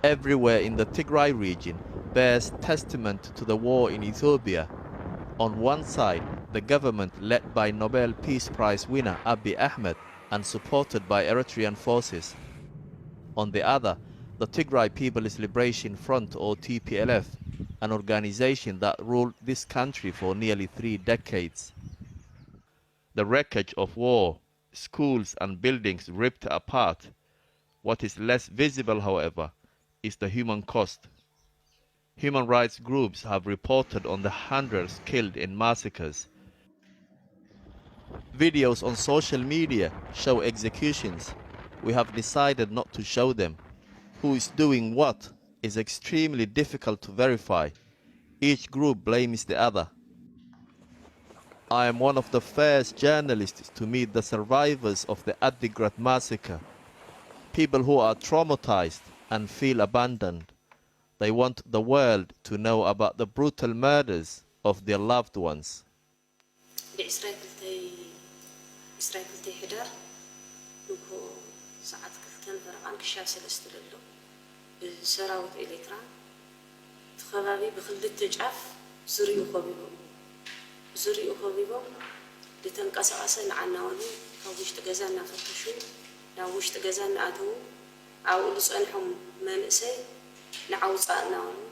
everywhere in the Tigray region bears testament to the war in Ethiopia. On one side, the government led by Nobel Peace Prize winner Abiy Ahmed and supported by Eritrean forces. On the other, the Tigray People's Liberation Front, or TPLF, an organization that ruled this country for nearly 3 decades. The wreckage of war, schools and buildings ripped apart. What is less visible, however, is the human cost. Human rights groups have reported on the hundreds killed in massacres. Videos on social media show executions. We have decided not to show them. Who is doing what is extremely difficult to verify. Each group blames the other. I am one of the first journalists to meet the survivors of the Adigrat massacre. People who are traumatized and feel abandoned. They want the world to know about the brutal murders of their loved ones. سراوت إليتران تخبابي بخلدت تجعف زريو خبيبو لتنقص عنا ولي كوش تجزانا فتشو ناوش تجزانا أدو أو لسألهم منسي نعوزنا ولي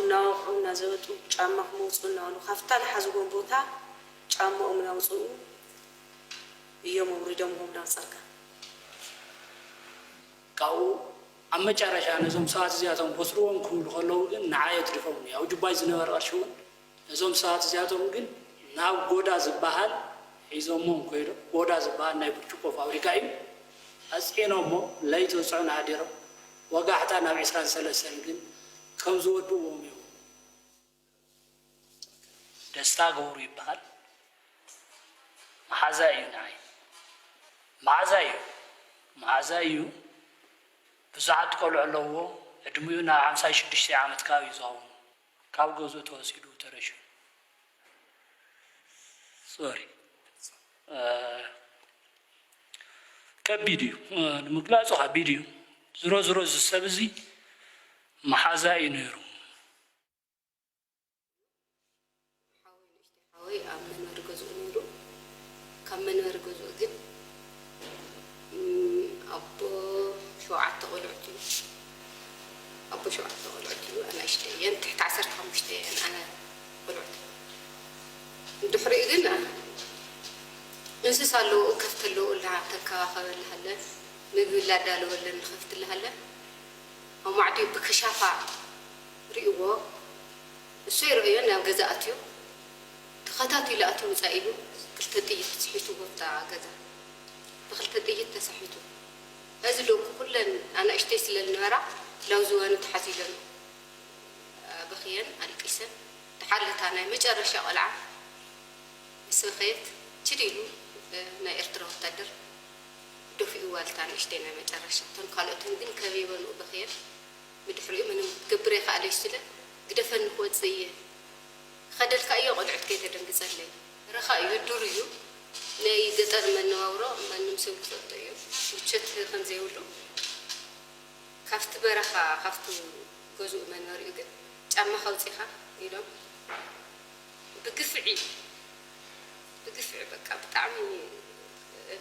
ناو نزوتو جامع موصلنا ولي خفتان حزبون بوتا جامع مناوصو يوم وريدهم هم ناصرك كاو أما جارشان نزوم ساعات زيادة بصروهم كل خلوهم نعاية تلفوني أو جبايز نور أرشون نزوم ساعات زيادة ممكن ناو غودا زباهل يزومهم كيلو غودا زباهل نايب تشوفه فابريكايم أسئلة مو لا يتوسعون عاديرو وقعتنا ناو عسران سلسل ممكن كم زود بوهم يوم دستا غوري بحال محازايو ناي محازايو بزعت قالوا علوه ادميونا 56 عامت كاو يزاوم كاو غوزو توسيدو ترشو سوري كبيديو مغلاصو حبيديو زرو زسبزي محازاي نيرو حاوي امن ورغزو نيرو كمن ورغزو جد ابو شوعت قلعتي أبو شوعت قلعتي أنا أشتين تحت 15 أنا قلعت دحري قلنا إنسان له كفت له ولا تكاخر لهلا نقول لا دال ولا نخفت لهلا أو معدي بكشافة ريوه السير أيانا جزاتيو تخطاتي لا أتو مسائله كلتدي تسحيتو بتاع جزا بخلتدي تسحيتو أزلوا كلن أنا اشتيس للنورة لو زوان تحزيلن بخيان القسم تحلت أنا مجرد شغلة سخيت تريلو نا إرتراف تدر دفي والتان اشتينا مجرد شغلة قالتهم دين كبيبن وبخير بدحري من كبري خالي سلا قدفن هو زيه خدل كأي قدرت كده دنقص لي رخاء يدوريو ناي قطر من نورو من نمسوي تطيو وشت خنزي ولو خفت برخا خفت جزء من وريو قد جامع خوتيها يلو بقفعي بقى بتعمي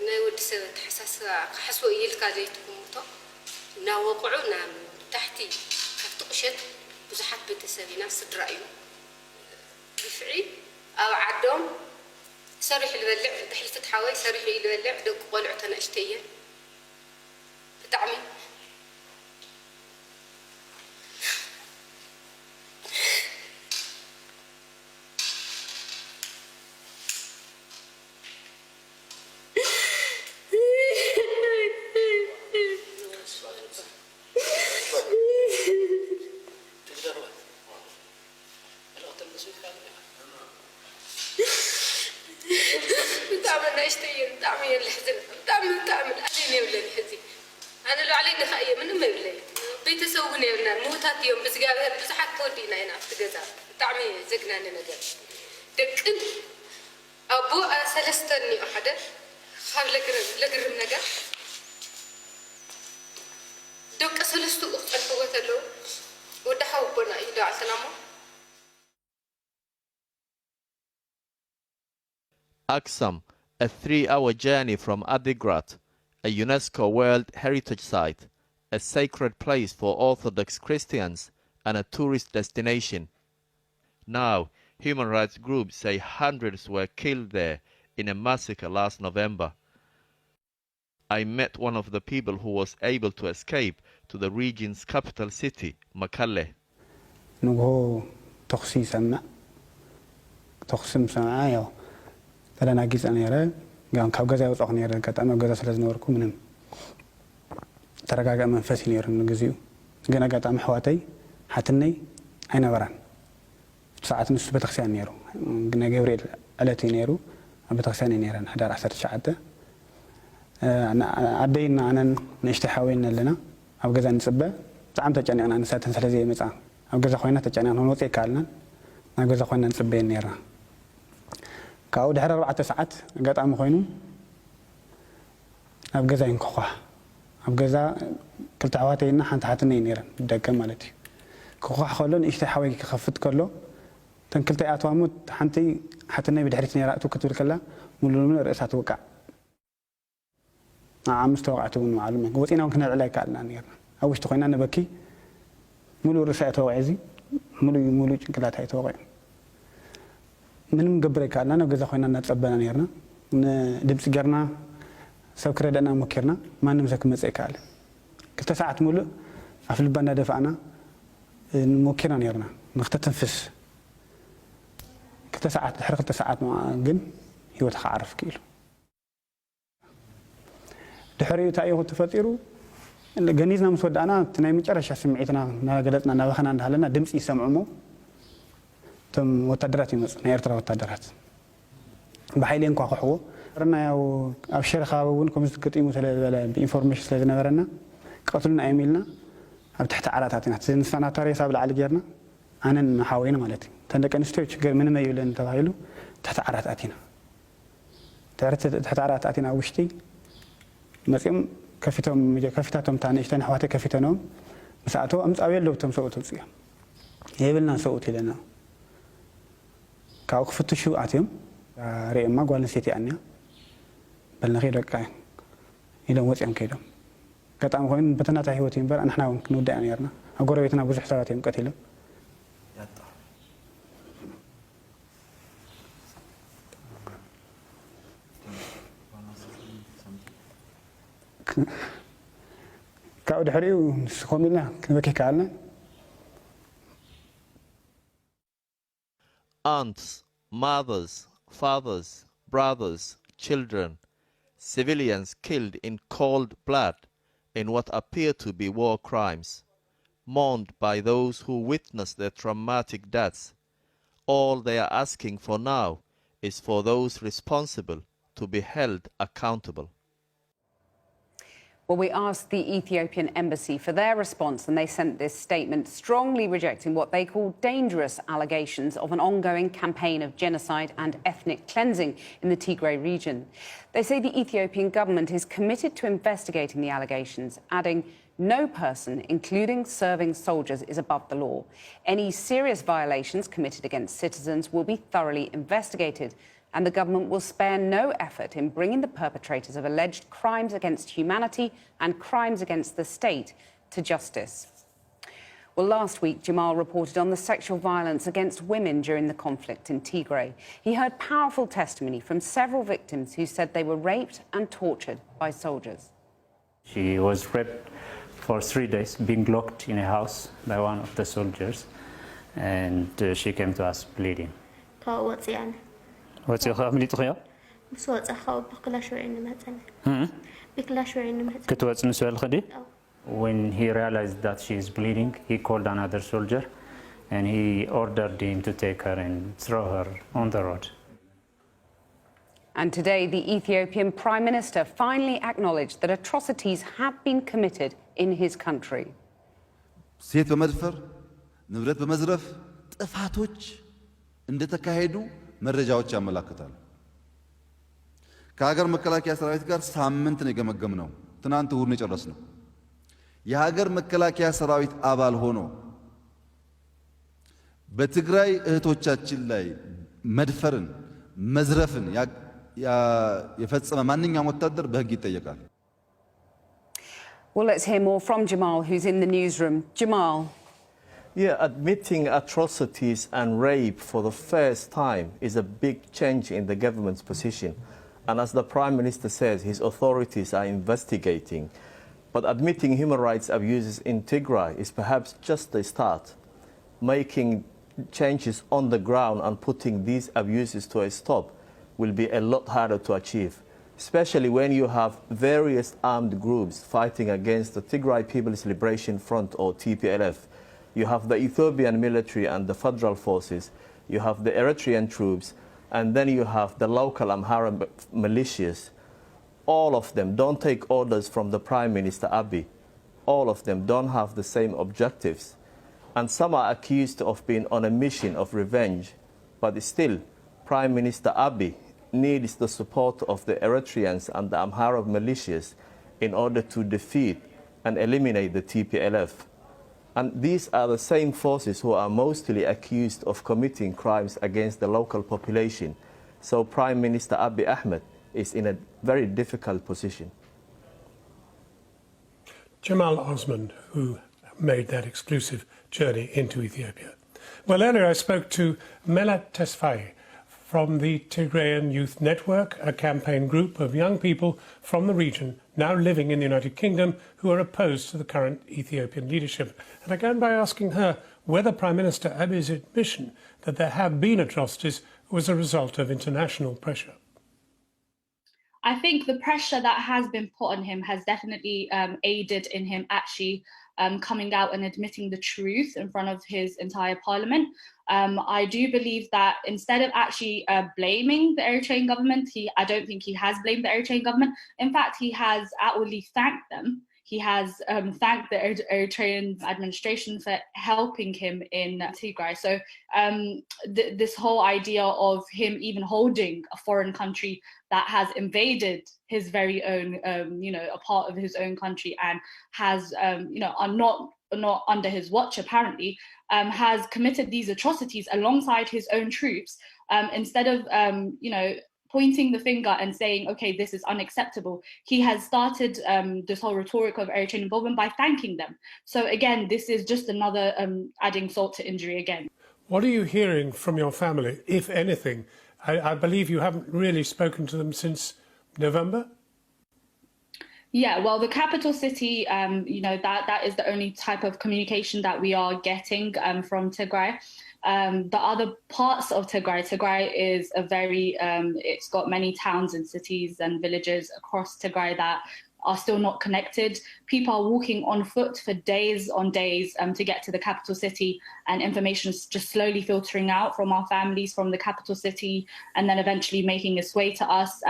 ناي ودس تحساس حسوا يلك عليتكم متو ناوقعوا نام تحتي خفت قشت بزحت بتسوي نفس الرأي قفعي أو عدهم سرح البلع بحلفت حاوي سرح البلع دق قلعتنا اشتيه بتعمي تعمل عليني ولا الحزي أنا لو علي دخائية منهم ما يبلي بيتسوون يبنا موتات يوم بس قال بس حد تودينا هنا في جزا تعمي زقنا لنا جل دكن أبو سلستني أحد خاب لقرم نجا ተሎ ወደ ሐውበና ይዳ አልተናሞ Aksum, a 3-hour journey from Adigrat, a UNESCO World Heritage Site, a sacred place for Orthodox Christians and a tourist destination. Now, human rights groups say hundreds were killed there in a massacre last November. I met one of the people who was able to escape to the region's capital city, Mekelle. نقول تخصي سمع تخصم سمعايو فلنا جيس أنا يرى قام كوجزا وطقني يرى كتأمل جزا سلزنا وركو منهم ترى جا من فسيل يرى نجزيو جنا كتأمل حواتي حتني أين وران ساعات نص بتخسين يرو جنا جوري ألتين يرو بتخسين يرى هذا عشرة ساعات عدينا أنا نشتحوين لنا أو جزا نسبة تعمت تجاني أنا ساتن سلزي مثلا أو جزا خوينا تجاني أنا نوتي كارلنا أنا جزا خوينا نسبين يرى كاو دحر 4 ساعات قطعم خوينو اب غزا ينكخوا اب غزا كلت عواتينا حنت حاتني نيرن دغ مالتي كخوا خلون اشت حوي كخفت كله تن كلت اتوامو حنتي حاتني بدحرتني راتو كتول كلا مولو من راسات وقع مستوقعتو معلومه وطينا كنا عليك قالنا نيرنا اوش تخوينا نبكي مولو رساته وعزي مولو ጭንቅላታይ ተወቀ ምንም ገብረይ ካልና ገዛ ኮይና እናጸበና ነርና ድምጽ ገርና ሰብ ክረዳና ሞከርና ማንም ዘክ መጽይ ካለ ክልተ ሰዓት ሙሉ አፍልባና ደፋና ሞከርና ነርና መክተተንፍስ ክልተ ሰዓት ድሕሪ ክልተ ሰዓት ግን ህይወት ከዓርፍ ኪሉ ድሕሪ ታይሁ ተፈጢሩ ገኒዝና መስወዳና ትናይ መጨረሻ ስምዒትና ናገለጽና ናበኸና እንዳለና ድምጽ ይሰምዑሞ تم وتدرات يمس نيرترا وتدرات بحيل ينكو خحو رنا ياو ابشر خاوون كومست كتيمو سلا بانفورميشن سلا نبرنا قتلنا ايميلنا اب تحت عراتاتنا سنه تاري حساب العالي جرنا انا محاوينا مالتي تندقنستو ችግር ምንም አይብለን ተባይሉ تحت عراتاتنا تحت عراتاتنا وشتي مسيم كفيتهم تانيشتن حواتي كفيتنهم مساعتو امص ابيلو تم سوتو صيا يبلنا سوت لنا كاو فتشو اتيم ريما قال سيتي انيا بلنا خير دقاي الى وصيام كيدو قطعم خوين بتناتا هيوتين بر احنا نودع نيرنا اغوربيتنا بزح حسابات يم قتيلو ياطا كاو دحريو سخومينا كنبكي كالنا Aunts, mothers, fathers, brothers, children, civilians killed in cold blood in what appear to be war crimes, mourned by those who witnessed their traumatic deaths. All they are asking for now is for those responsible to be held accountable. Well, we asked the Ethiopian embassy for their response, and they sent this statement strongly rejecting what they call dangerous allegations of an ongoing campaign of genocide and ethnic cleansing in the Tigray region. They say the Ethiopian government is committed to investigating the allegations, adding no person, including serving soldiers, is above the law. Any serious violations committed against citizens will be thoroughly investigated, and the government will spare no effort in bringing the perpetrators of alleged crimes against humanity and crimes against the state to justice. Well, last week, Jamal reported on the sexual violence against women during the conflict in Tigray. He heard powerful testimony from several victims who said they were raped and tortured by soldiers. She was raped for 3 days, being locked in a house by one of the soldiers, and she came to us bleeding. What's your family to you? When he realized that she is bleeding, he called another soldier and he ordered him to take her and throw her on the road. And today, the Ethiopian Prime Minister finally acknowledged that atrocities have been committed in his country. ሴት በመድፈር ንብረት በመዝረፍ ጥፋቶች እንደተካሄዱ መረጃዎች ያመለክታሉ። ከሀገር መከላከያ ሰራዊት ጋር ሳምንት ነው የገመገምነው። ትናንት እሁድ ነው የጨረስነው። የሀገር መከላከያ ሰራዊት አባል ሆኖ በትግራይ እህቶቻችን ላይ መድፈርን መዝረፍን የፈጸመ ማንኛውም ወታደር በሕግ ይጠየቃል። Well, let's hear more from Jamal, who's in the newsroom. Jamal. Yeah, admitting atrocities and rape for the first time is a big change in the government's position. And as the Prime Minister says, his authorities are investigating. But admitting human rights abuses in Tigray is perhaps just the start. Making changes on the ground and putting these abuses to a stop will be a lot harder to achieve, especially when you have various armed groups fighting against the Tigray People's Liberation Front, or TPLF. You have the Ethiopian military and the federal forces, you have the Eritrean troops, and then you have the local Amhara militias. All of them don't take orders from the Prime Minister Abiy. All of them don't have the same objectives. And some are accused of being on a mission of revenge. But still, Prime Minister Abiy needs the support of the Eritreans and the Amhara militias in order to defeat and eliminate the TPLF. And these are the same forces who are mostly accused of committing crimes against the local population. So Prime Minister Abiy Ahmed is in a very difficult position. Jamal Osman, who made that exclusive journey into Ethiopia. Well, earlier I spoke to Melat Tesfaye from the Tigrean Youth Network, a campaign group of young people from the region now living in the United Kingdom who are opposed to the current Ethiopian leadership. And I began by asking her whether Prime Minister Abiy's admission that there have been atrocities was a result of international pressure. I think the pressure that has been put on him has definitely aided in him actually coming out and admitting the truth in front of his entire parliament. I do believe that instead of actually blaming the Eritrean government, I don't think he has blamed the Eritrean government. In fact, he has outwardly thanked them. He has thanked the Eritrean administration for helping him in Tigray. So this whole idea of him even holding a foreign country that has invaded his very own, a part of his own country and has, are not under his watch apparently, has committed these atrocities alongside his own troops, instead of, pointing the finger and saying, okay, this is unacceptable. He has started this whole rhetoric of Eritrean involvement by thanking them. So again, this is just another adding salt to injury again. What are you hearing from your family, if anything? I believe you haven't really spoken to them since November? Yeah, well, the capital city, that is the only type of communication that we are getting from Tigray. The other parts of Tigray is a very, it's got many towns and cities and villages across Tigray that are still not connected. People are walking on foot for days on days to get to the capital city, and information is just slowly filtering out from our families from the capital city and then eventually making its way to us.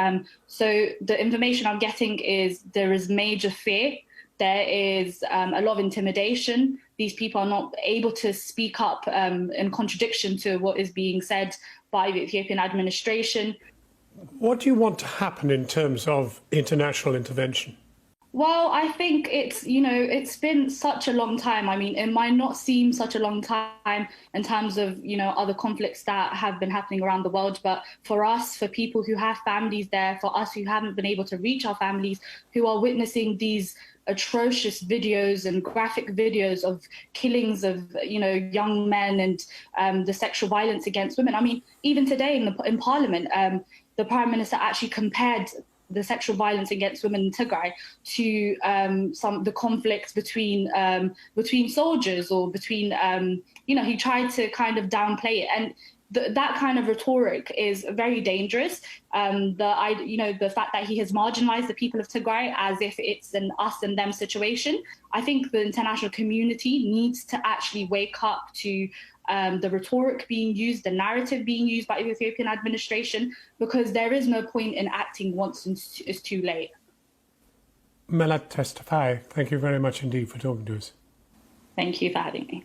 So the information I'm getting is there is major fear. There is a lot of intimidation. These people are not able to speak up in contradiction to what is being said by the Ethiopian administration. What do you want to happen in terms of international intervention? Well, I think it's been such a long time. I mean, it might not seem such a long time in terms of, other conflicts that have been happening around the world. But for us, for people who have families there, for us who haven't been able to reach our families, who are witnessing these atrocious videos and graphic videos of killings of, young men and the sexual violence against women. I mean, even today in Parliament, the Prime Minister actually compared the sexual violence against women in Tigray to the conflicts between soldiers or between, he tried to kind of downplay it. And that kind of rhetoric is very dangerous. The fact that he has marginalized the people of Tigray as if it's an us and them situation. I think the international community needs to actually wake up to the rhetoric being used, the narrative being used by the Ethiopian administration, because there is no point in acting once it's too late. Melat Tesfaye, thank you very much indeed for talking to us. Thank you for having me.